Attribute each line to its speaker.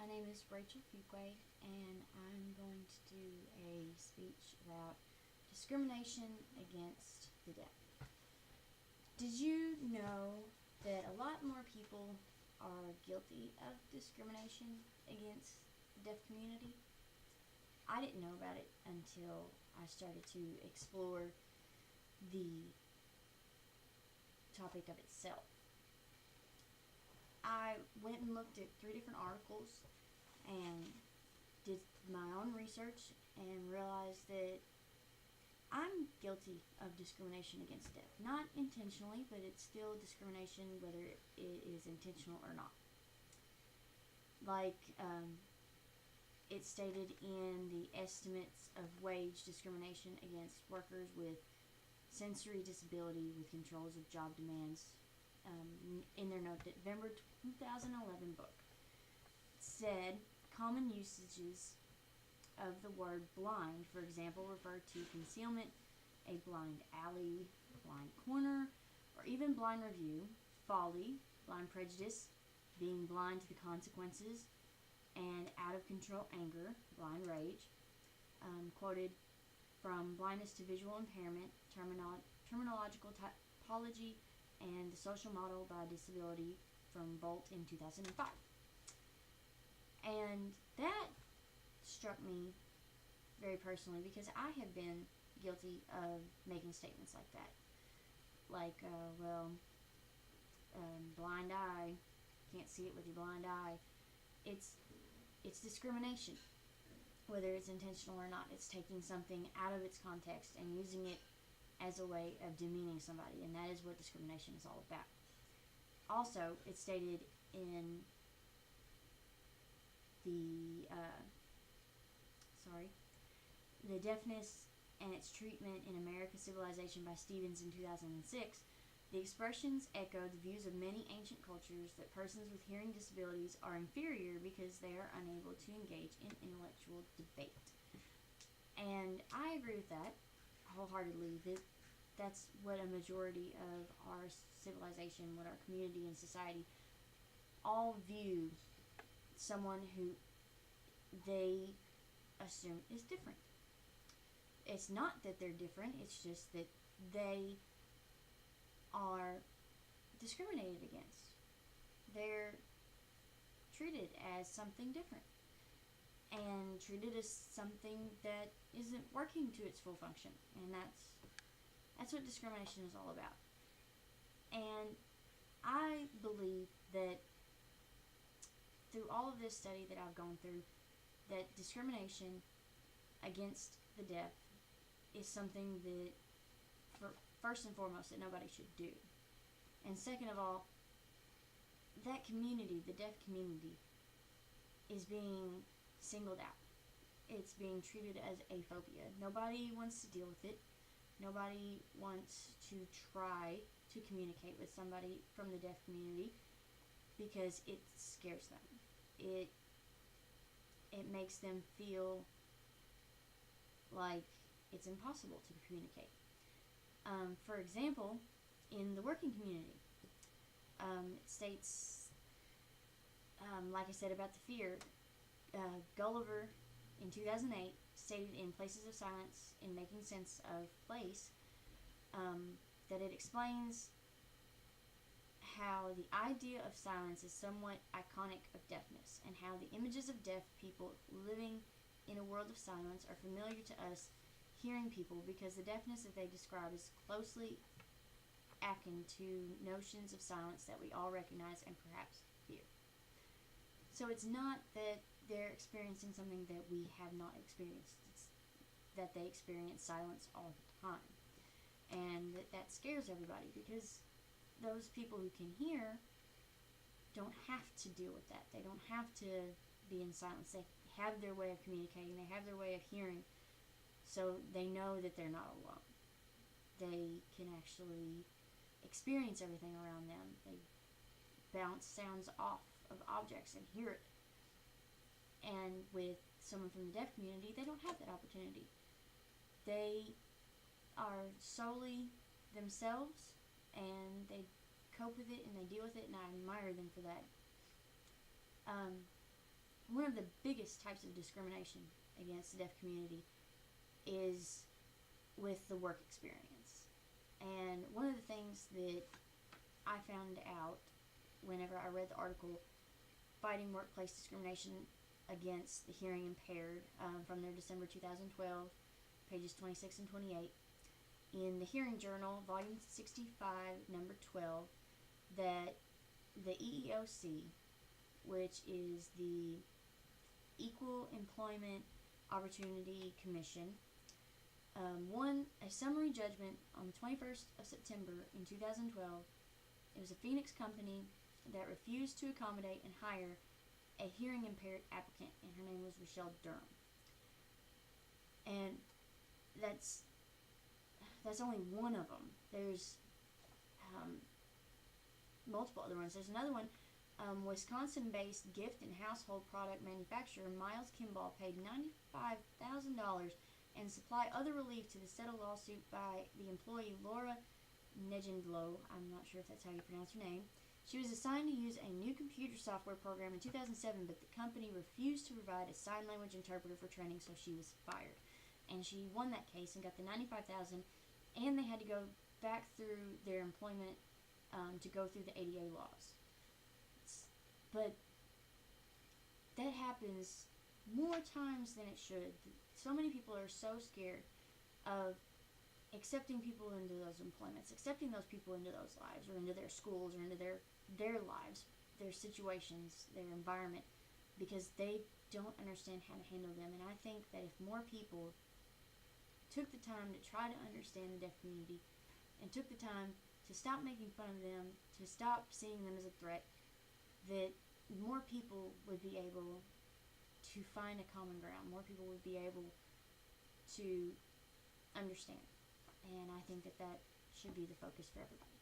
Speaker 1: My name is Rachel Fuquay, and I'm going to do a speech about discrimination against the deaf. Did you know that a lot more people are guilty of discrimination against the deaf community? I didn't know about it until I started to explore the topic of itself. I went and looked at 3 different articles and did my own research and realized that I'm guilty of discrimination against deaf. Not intentionally, but it's still discrimination whether it is intentional or not. Like it's stated in the estimates of wage discrimination against workers with sensory disability with controls of job demands. In their November 2011 book, said common usages of the word blind, for example, refer to concealment, a blind alley, blind corner, or even blind review, folly, blind prejudice, being blind to the consequences, and out of control anger, blind rage. Quoted from blindness to visual impairment, terminological typology, and the social model by disability from Bolt in 2005. And that struck me very personally because I have been guilty of making statements like that. Like, blind eye, can't see it with your blind eye. It's discrimination, whether it's intentional or not. It's taking something out of its context and using it as a way of demeaning somebody, and that is what discrimination is all about. Also, it's stated in the Deafness and Its Treatment in American Civilization by Stevens in 2006, the expressions echo the views of many ancient cultures that persons with hearing disabilities are inferior because they are unable to engage in intellectual debate. And I agree with that wholeheartedly. That's what a majority of our civilization, what our community and society all view someone who they assume is different. It's not that they're different, it's just that they are discriminated against. They're treated as something different and treated as something that isn't working to its full function, and that's what discrimination is all about. And I believe that through all of this study that I've gone through, that discrimination against the deaf is something that, first and foremost, that nobody should do. And second of all, that community, the deaf community, is being singled out. It's being treated as a phobia. Nobody wants to deal with it. Nobody wants to try to communicate with somebody from the deaf community because it scares them. It makes them feel like it's impossible to communicate. For example, in the working community, it states, like I said about the fear, Gulliver in 2008 stated in Places of Silence in Making Sense of Place that it explains how the idea of silence is somewhat iconic of deafness, and how the images of deaf people living in a world of silence are familiar to us hearing people because the deafness that they describe is closely akin to notions of silence that we all recognize and perhaps fear. So it's not that they're experiencing something that we have not experienced. It's that they experience silence all the time. And that scares everybody because those people who can hear don't have to deal with that. They don't have to be in silence. They have their way of communicating. They have their way of hearing. So they know that they're not alone. They can actually experience everything around them. They bounce sounds off of objects and hear it. And with someone from the deaf community, they don't have that opportunity. They are solely themselves, and they cope with it and they deal with it, and I admire them for that. one of the biggest types of discrimination against the deaf community is with the work experience. And one of the things that I found out whenever I read the article Fighting Workplace Discrimination Against the Hearing Impaired from their December 2012, pages 26 and 28, in the Hearing Journal, volume 65, number 12, that the EEOC, which is the Equal Employment Opportunity Commission, won a summary judgment on the 21st of September in 2012. It was a Phoenix company that refused to accommodate and hire a hearing impaired applicant, and her name was Rochelle Durham. And that's only one of them. There's multiple other ones. There's another one. Wisconsin-based gift and household product manufacturer Miles Kimball paid $95,000 and supply other relief to the settled lawsuit by the employee Laura Negendlow. I'm not sure if that's how you pronounce her name. She was assigned to use a new computer software program in 2007, but the company refused to provide a sign language interpreter for training, so she was fired. And she won that case and got the $95,000, and they had to go back through their employment to go through the ADA laws. But that happens more times than it should. So many people are so scared of accepting people into those employments, accepting those people into those lives, or into their schools, or into their lives, their situations, their environment, because they don't understand how to handle them. And I think that if more people took the time to try to understand the deaf community, and took the time to stop making fun of them, to stop seeing them as a threat, that more people would be able to find a common ground. More people would be able to understand. And I think that should be the focus for everybody.